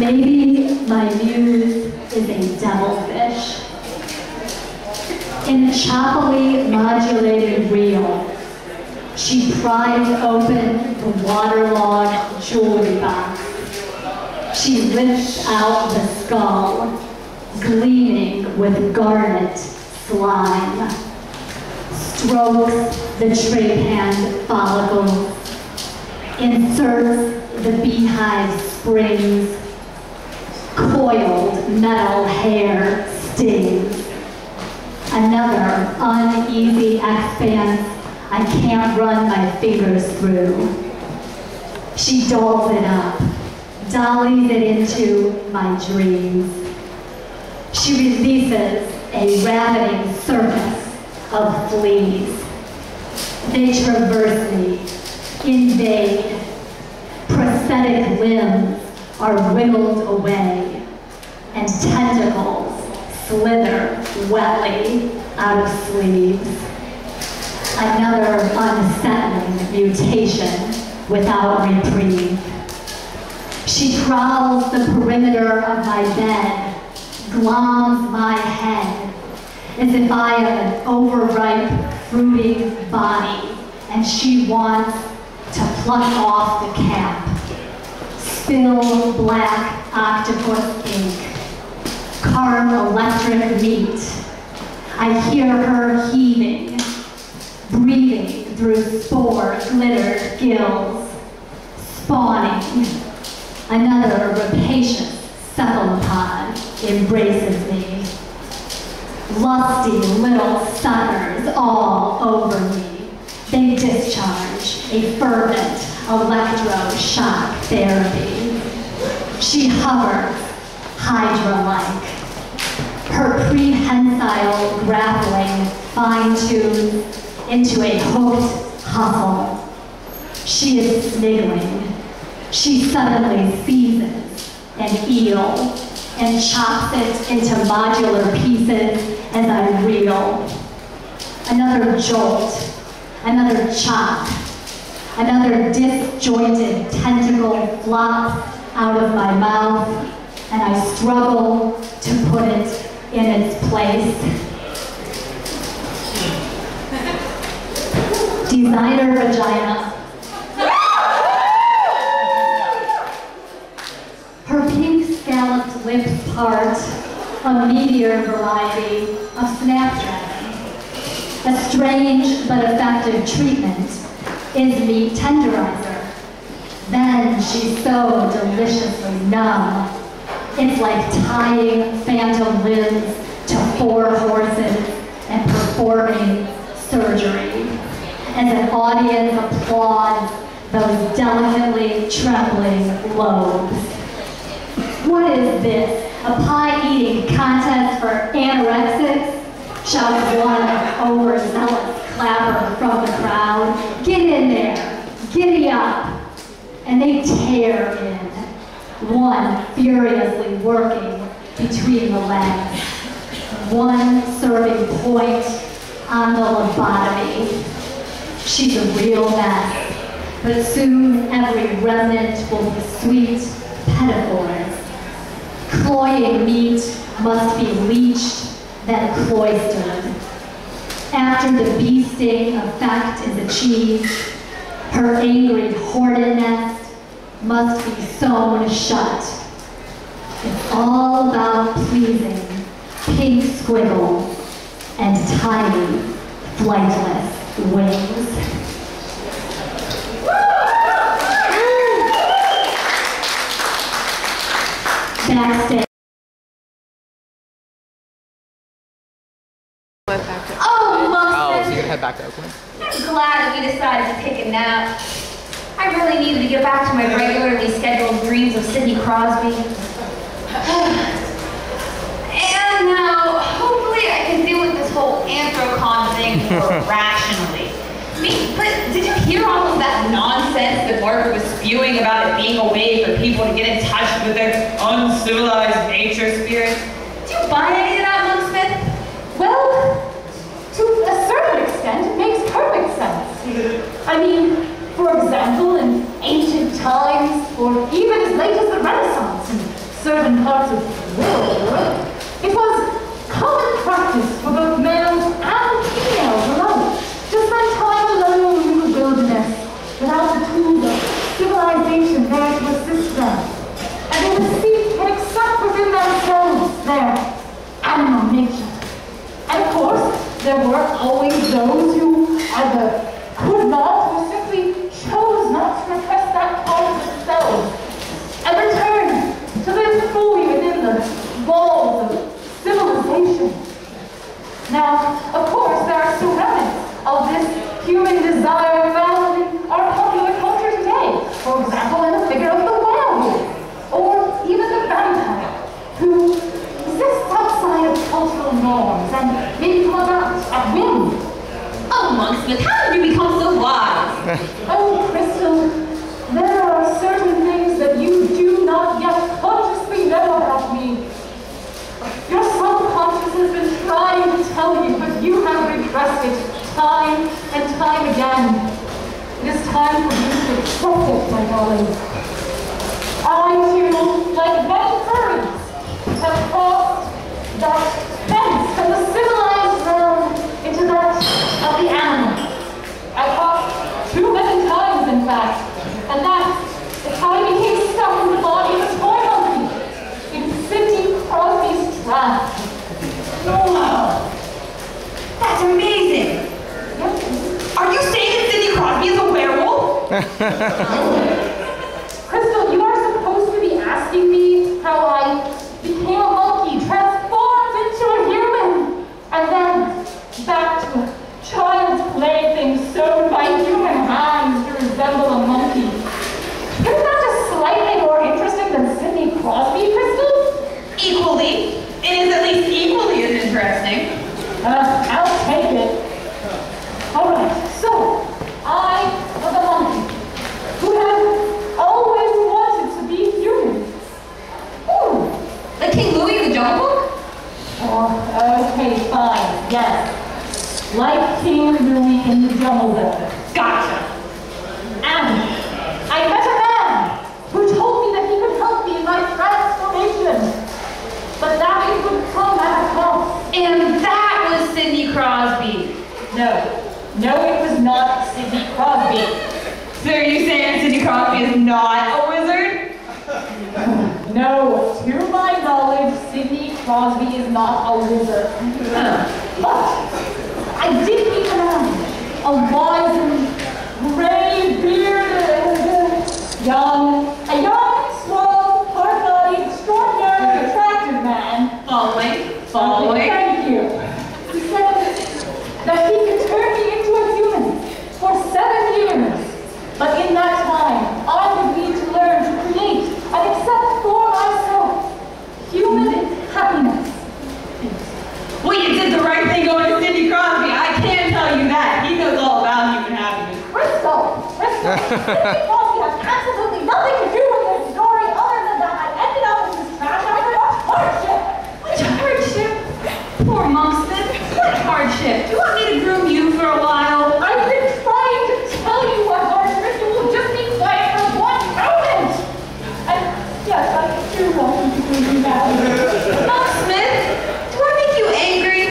Maybe my muse is a devilfish. In a choppily modulated reel, she pried open the waterlogged jewelry box. She lifts out the skull, gleaming with garnet slime, strokes the trepan follicles, inserts the beehive springs, coiled metal hair stings. Another uneasy expanse I can't run my fingers through. She dolls it up, dollies it into my dreams. She releases a ravening circus of fleas. They traverse me, invade. Prosthetic limbs are wiggled away, and tentacles slither wetly out of sleeves. Another unsettling mutation without reprieve. She prowls the perimeter of my bed, gloms my head, as if I am an overripe, fruiting body, and she wants to pluck off the cap. Spill black octopus ink, carve electric meat. I hear her heaving, breathing through spore-glittered gills, spawning. Another rapacious cephalopod embraces me. Lusty little suckers all over me. They discharge a fervent electroshock therapy. She hovers, Hydra-like. Her prehensile grappling fine-tunes into a hooked hustle. She is sniggling. She suddenly seizes an eel and chops it into modular pieces as I reel. Another jolt, another chop, another disjointed tentacle flops out of my mouth, and I struggle to put it in its place. Designer vagina. Her pink scalloped lips part a meteor variety of Snapdragon. A strange but effective treatment is meat tenderizer. Then she's so deliciously numb. It's like tying phantom limbs to 4 horses and performing surgery. As an audience applauds those delicately trembling lobes. What is this? A pie-eating contest for anorexics? Shouts one overzealous clapper from the crowd. Get in there, giddy up. And they tear in, one furiously working between the legs, one serving point on the lobotomy. She's a real mess, but soon every remnant will be sweet pedophores. Cloying meat must be leached, then cloistered. After the bee sting effect is achieved, her angry hornet nest must be sewn shut. It's all about pleasing pink squiggles and tiny, flightless wings. Backstage. Oh, so you're gonna head back to Oakland? I'm glad we decided to take a nap. I really needed to get back to my regularly scheduled dreams of Sidney Crosby. And now, hopefully I can deal with this whole anthrocon thing more rationally. I mean, but did you hear all of that nonsense that Margaret was spewing about it being a way for people to get in touch with their uncivilized nature spirits? Did you buy any of that, Monk Smith? Well, to a certain extent, it makes perfect sense. I mean, for example, in ancient times, or even as late as the Renaissance, in certain parts of the world, it was common practice for both males and females alike to spend time alone in the wilderness without the tools of civilization there to assist them. And they would seek and accept within themselves their animal nature. And of course, there were always those who either could not or simply chose not to repress that part of themselves and return to live fully within the walls of civilization. Now, of course, there are still remnants of this human desire found in our popular culture today. For example, in the figure of the werewolf, or even the vampire, who exists outside of cultural norms and maybe come about at whim. Oh, Monksmith, how did you become so wise? Oh, Crystal, there are certain things that you do not yet consciously know about me. Your subconscious has been trying to tell you, but you have repressed it time and time again. It is time for you to accept it, my darling. I, too, like many furries, have crossed that fence from the civilized realm into that of the animal. I crossed too many times, in fact, and that's how I became stuck in the body of a toy monkey in Sidney Crosby's trap. Wow, that's amazing. Yep. Are you saying that Sidney Crosby is a werewolf? Crystal, you are supposed to be asking me how I became a monkey, transformed into a human, and then back to a child's plaything sewn by human hands to resemble a monkey. Isn't that just slightly more interesting than Sidney Crosby, Crystal? Equally. It is at least equally as interesting. I'll take it. Alright, so, I was a monkey who had always wanted to be human. Ooh. Like King Louie in the Jungle Book? Oh, okay, fine, yes. Like King Louie in the Jungle Book. Gotcha. And I met a man who told me that he could help me in my transformation, but that it would come at a cost. And that was Sidney Crosby. No, it was not Sidney Crosby. So are you saying Sidney Crosby is not a wizard? No, to my knowledge, Sidney Crosby is not a wizard. But I did meet a man, a wise and gray-bearded, a young, small, hard-bodied, extraordinarily attractive man. Following. Thank you. He said that he could turn me into a human for 7 years. But in that time, I would need to learn to create and accept for myself human happiness. Well, you did the right thing going to Sidney Crosby. I can tell you that. He knows all about human happiness. Crystal!